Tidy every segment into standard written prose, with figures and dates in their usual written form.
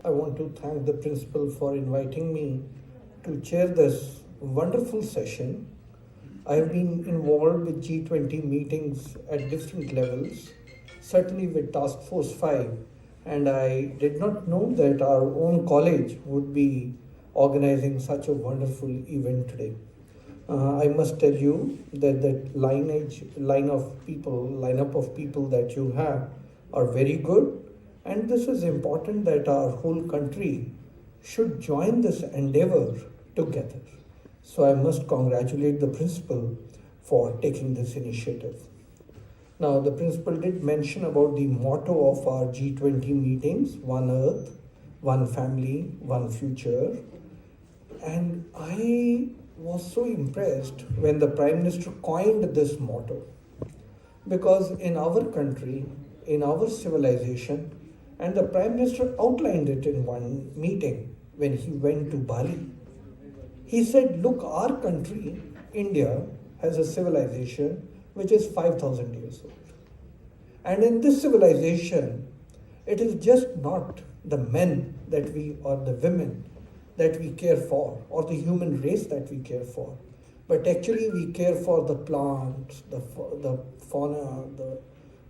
I want to thank the principal for inviting me to chair this wonderful session. I have been involved with G20 meetings at different levels, certainly with Task Force 5, and I did not know that our own college would be organizing such a wonderful event today. I must tell you that lineup of people that you have are very good, and this is important that our whole country should join this endeavor together. So I must congratulate the principal for taking this initiative. Now, the principal did mention about the motto of our G20 meetings: One Earth, One Family, One Future. And I was so impressed when the Prime Minister coined this motto. Because in our country, in our civilization, and the Prime Minister outlined it in one meeting when he went to Bali. He said, look, our country, India, has a civilization which is 5,000 years old. And in this civilization, it is just not the men that we, or the women that we care for, or the human race that we care for, but actually we care for the plants, the fauna, the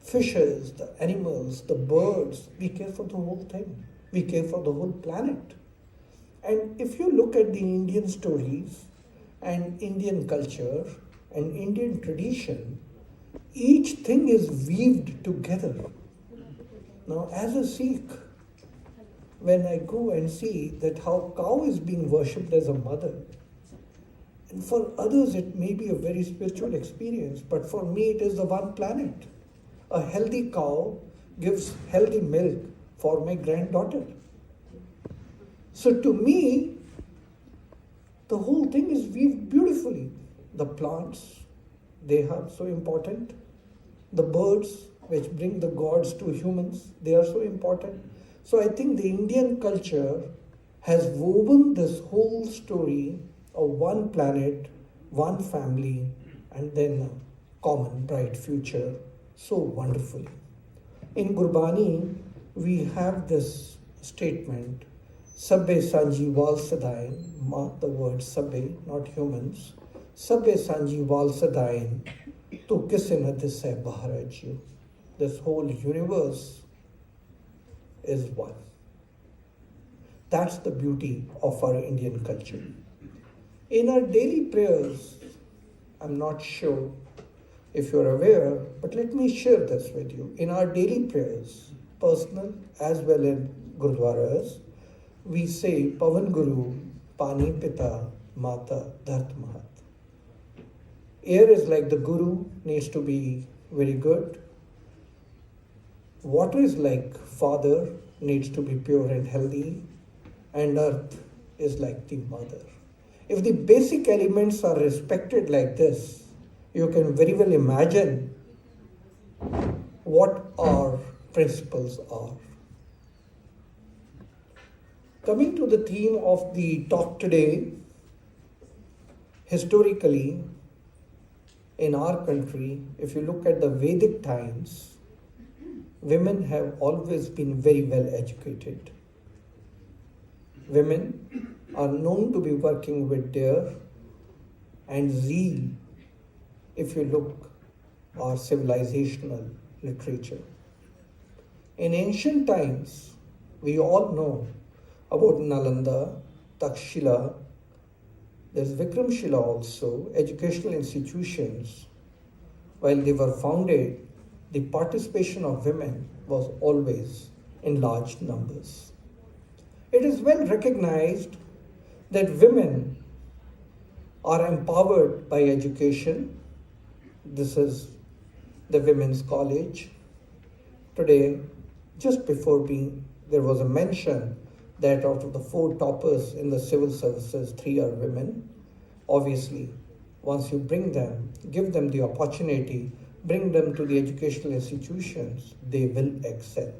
fishes, the animals, the birds. We care for the whole thing. We care for the whole planet. And if you look at the Indian stories and Indian culture and Indian tradition, each thing is weaved together. Now, as a Sikh, when I go and see that how cow is being worshipped as a mother, and for others it may be a very spiritual experience, but for me it is the one planet. A healthy cow gives healthy milk for my granddaughter. So to me, the whole thing is weaved beautifully. The plants, they are so important. The birds, which bring the gods to humans, they are so important. So I think the Indian culture has woven this whole story of one planet, one family, and then a common bright future so wonderfully. In Gurbani, we have this statement, Sabbe Sanji Wal Sadain, mark the word Sabbe, not humans, Sabbe Sanji Wal Sadain, Tu Kisse Na Disse Baharaju. This whole universe is one. That's the beauty of our Indian culture. In our daily prayers, I'm not sure if you're aware, but let me share this with you. In our daily prayers, personal as well as Gurdwaras, we say Pavan Guru, Pani Pita, Mata, Dhart Mahat. Air is like the Guru, needs to be very good. Water is like father, needs to be pure and healthy. And earth is like the mother. If the basic elements are respected like this, you can very well imagine what our principles are. Coming to the theme of the talk today, historically, in our country, if you look at the Vedic times, women have always been very well educated. Women are known to be working with dare and zeal if you look our civilizational literature. In ancient times, we all know about Nalanda, Takshila, there's Vikramshila also, educational institutions. While they were founded, the participation of women was always in large numbers. It is well recognized that women are empowered by education. This is the Women's College. Today, just before there was a mention that out of the 4 toppers in the civil services, 3 are women. Obviously, once you bring them, give them the opportunity, bring them to the educational institutions, they will excel.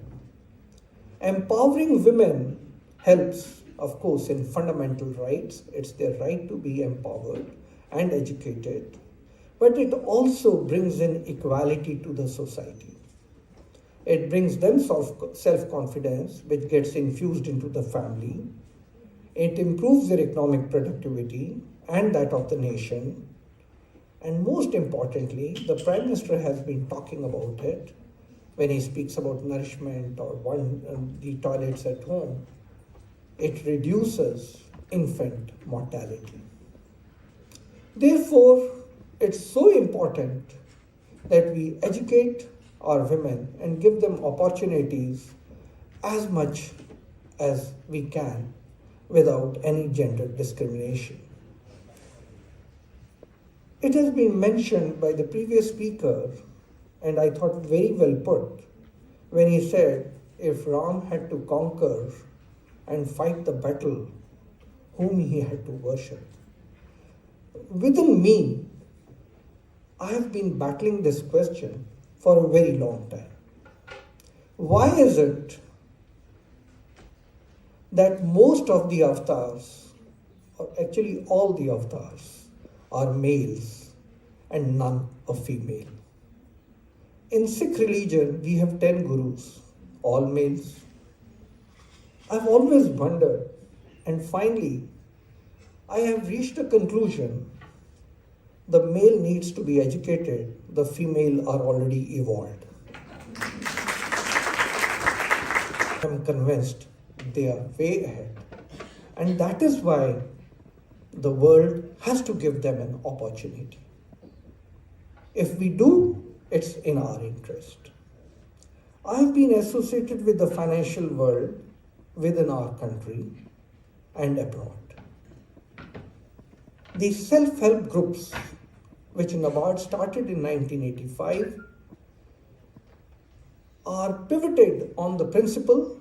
Empowering women helps, of course, in fundamental rights. It's their right to be empowered and educated. But it also brings in equality to the society. It brings them self-confidence, which gets infused into the family. It improves their economic productivity and that of the nation. And most importantly, the Prime Minister has been talking about it when he speaks about nourishment or the toilets at home. It reduces infant mortality. Therefore, it's so important that we educate our women and give them opportunities as much as we can without any gender discrimination. It has been mentioned by the previous speaker, and I thought very well put, when he said, if Ram had to conquer and fight the battle, whom he had to worship. Within me, I have been battling this question for a very long time. Why is it that most of the avatars, or actually all the avatars, are males and none are female? In Sikh religion, we have 10 gurus, all males. I've always wondered, and finally, I have reached a conclusion. The male needs to be educated, the female are already evolved. I'm convinced they are way ahead. And that is why the world has to give them an opportunity. If we do, it's in our interest. I have been associated with the financial world within our country and abroad. The self-help groups, which NABARD started in 1985, are pivoted on the principle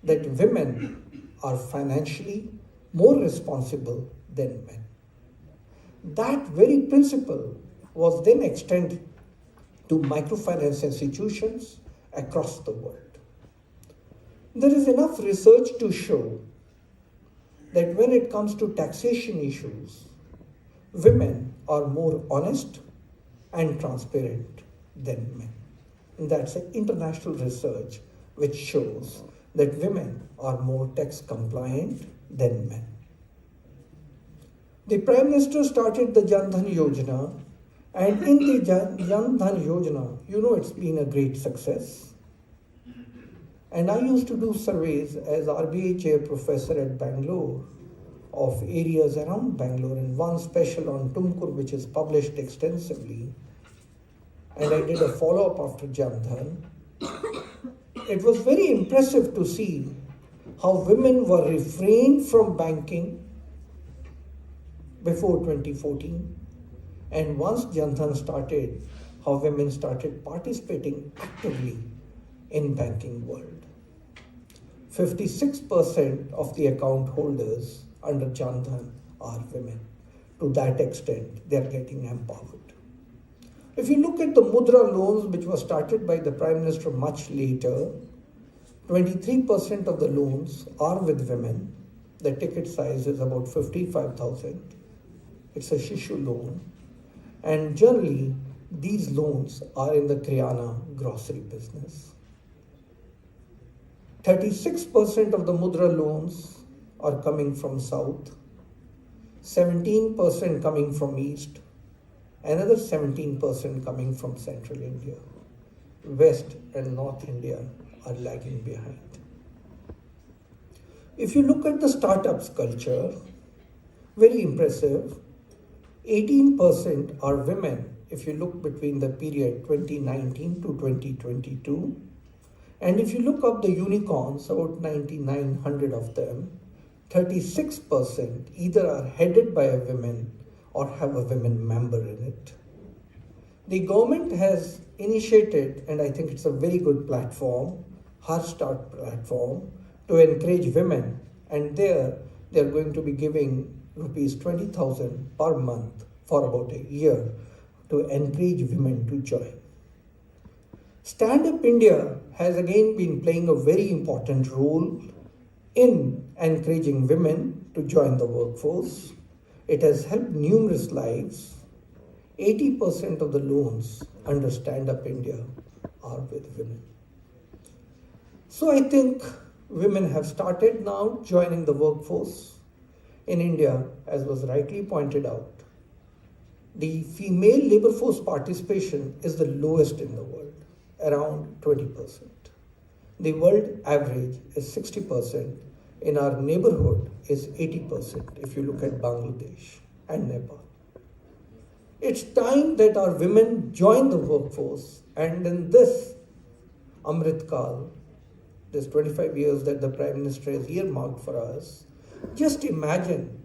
that women are financially more responsible than men. That very principle was then extended to microfinance institutions across the world. There is enough research to show that when it comes to taxation issues, women are more honest and transparent than men. And that's an international research which shows that women are more tax compliant than men. The Prime Minister started the Jan Dhan Yojana, and in the Jan Dhan Yojana, it's been a great success. And I used to do surveys as RBI chair professor at Bangalore of areas around Bangalore, and one special on Tumkur, which is published extensively. And I did a follow-up after Jan Dhan. It was very impressive to see how women were refrained from banking before 2014. And once Jan Dhan started, how women started participating actively in banking world. 56% of the account holders under Jan Dhan are women. To that extent, they are getting empowered. If you look at the Mudra loans, which was started by the Prime Minister much later, 23% of the loans are with women. The ticket size is about 55,000. It's a Shishu loan. And generally, these loans are in the Kriana grocery business. 36% of the Mudra loans are coming from South, 17% coming from East, another 17% coming from Central India. West and North India are lagging behind. If you look at the startups culture, very impressive. 18% are women if you look between the period 2019 to 2022. And if you look up the unicorns, about 9,900 of them, 36% either are headed by a woman or have a women member in it. The government has initiated, and I think it's a very good platform, Har Start platform, to encourage women. And there, they're going to be giving rupees 20,000 per month for about a year to encourage women to join. Stand Up India has again been playing a very important role in encouraging women to join the workforce. It has helped numerous lives. 80% of the loans under Stand Up India are with women. So I think women have started now joining the workforce. In India, as was rightly pointed out, the female labor force participation is the lowest in the world, around 20%. The world average is 60%. In our neighborhood is 80% if you look at Bangladesh and Nepal. It's time that our women join the workforce, and in this Amrit Kal, this 25 years that the Prime Minister has earmarked for us, just imagine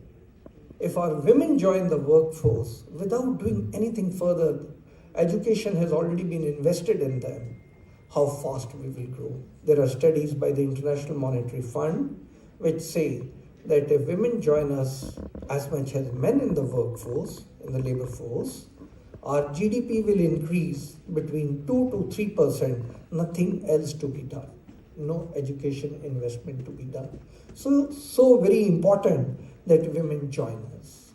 if our women join the workforce without doing anything further. Education has already been invested in them. How fast we will grow. There are studies by the International Monetary Fund which say that if women join us as much as men in the workforce, in the labor force, our GDP will increase between 2 to 3%, nothing else to be done. No education investment to be done. So very important that women join us.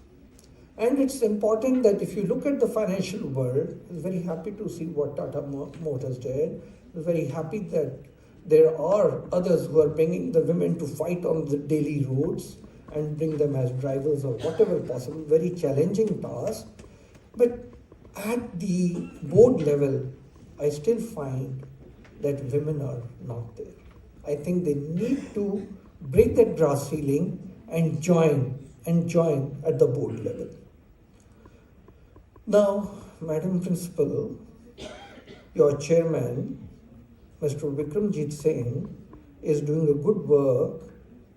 And it's important that if you look at the financial world, I'm very happy to see what Tata Motors did. I'm very happy that there are others who are bringing the women to fight on the daily roads and bring them as drivers or whatever possible. Very challenging task. But at the board level, I still find that women are not there. I think they need to break that glass ceiling and join at the board level. Now, Madam Principal, your chairman, Mr. Vikramjit Singh, is doing a good work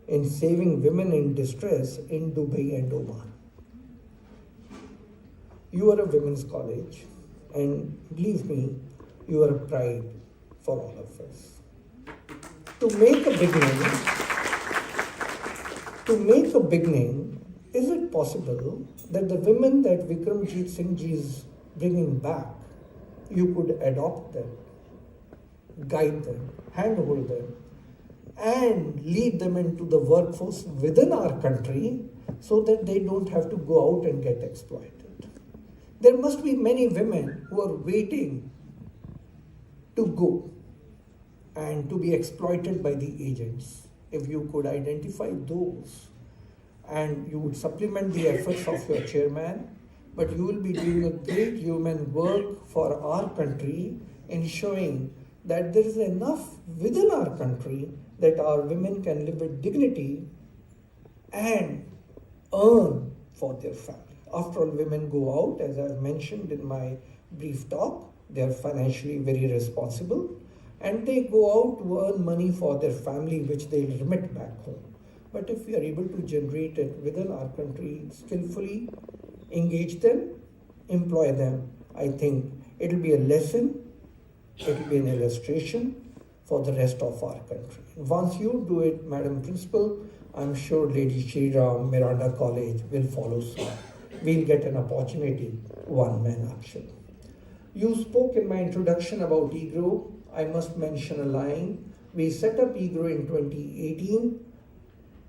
in saving women in distress in Dubai and Oman. You are a women's college, and believe me, you are a pride for all of us. To make a beginning, is it possible that the women that Vikramjit Singh ji is bringing back, you could adopt them, guide them, handhold them, and lead them into the workforce within our country so that they don't have to go out and get exploited? There must be many women who are waiting to go and to be exploited by the agents. If you could identify those, and you would supplement the efforts of your chairman, but you will be doing a great human work for our country, ensuring that there is enough within our country that our women can live with dignity and earn for their family. After all, women go out, as I mentioned in my brief talk, they are financially very responsible, and they go out to earn money for their family, which they remit back home. But if we are able to generate it within our country, skillfully engage them, employ them, I think it will be a lesson, it will be an illustration for the rest of our country. Once you do it, Madam Principal, I'm sure Lady Shri Ram, Miranda College will follow suit. We'll get an opportunity, one-man action. You spoke in my introduction about EGROW. I must mention a line. We set up EGROW in 2018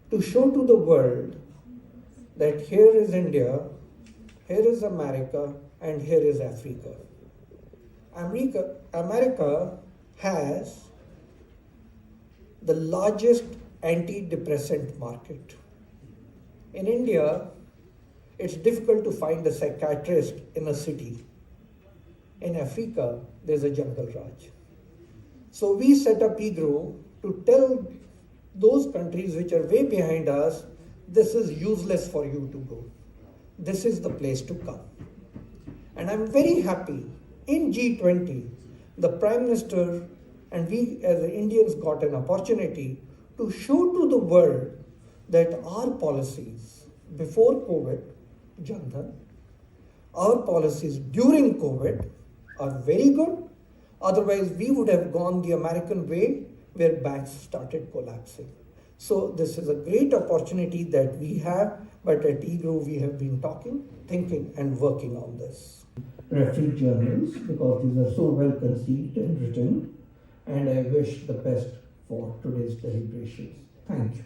to show to the world that here is India, here is America, and here is Africa. America has the largest antidepressant market. In India, it's difficult to find a psychiatrist in a city. In Africa, there's a jungle raj. So we set up EGROW to tell those countries which are way behind us, this is useless for you to go. This is the place to come. And I'm very happy, in G20, the Prime Minister and we as Indians got an opportunity to show to the world that our policies before COVID, Jan Dhan, our policies during COVID are very good. Otherwise, we would have gone the American way where banks started collapsing. So this is a great opportunity that we have, but at EGROW we have been talking, thinking and working on this. Referee journals, because these are so well conceived and written, and I wish the best for today's deliberations. Thank you.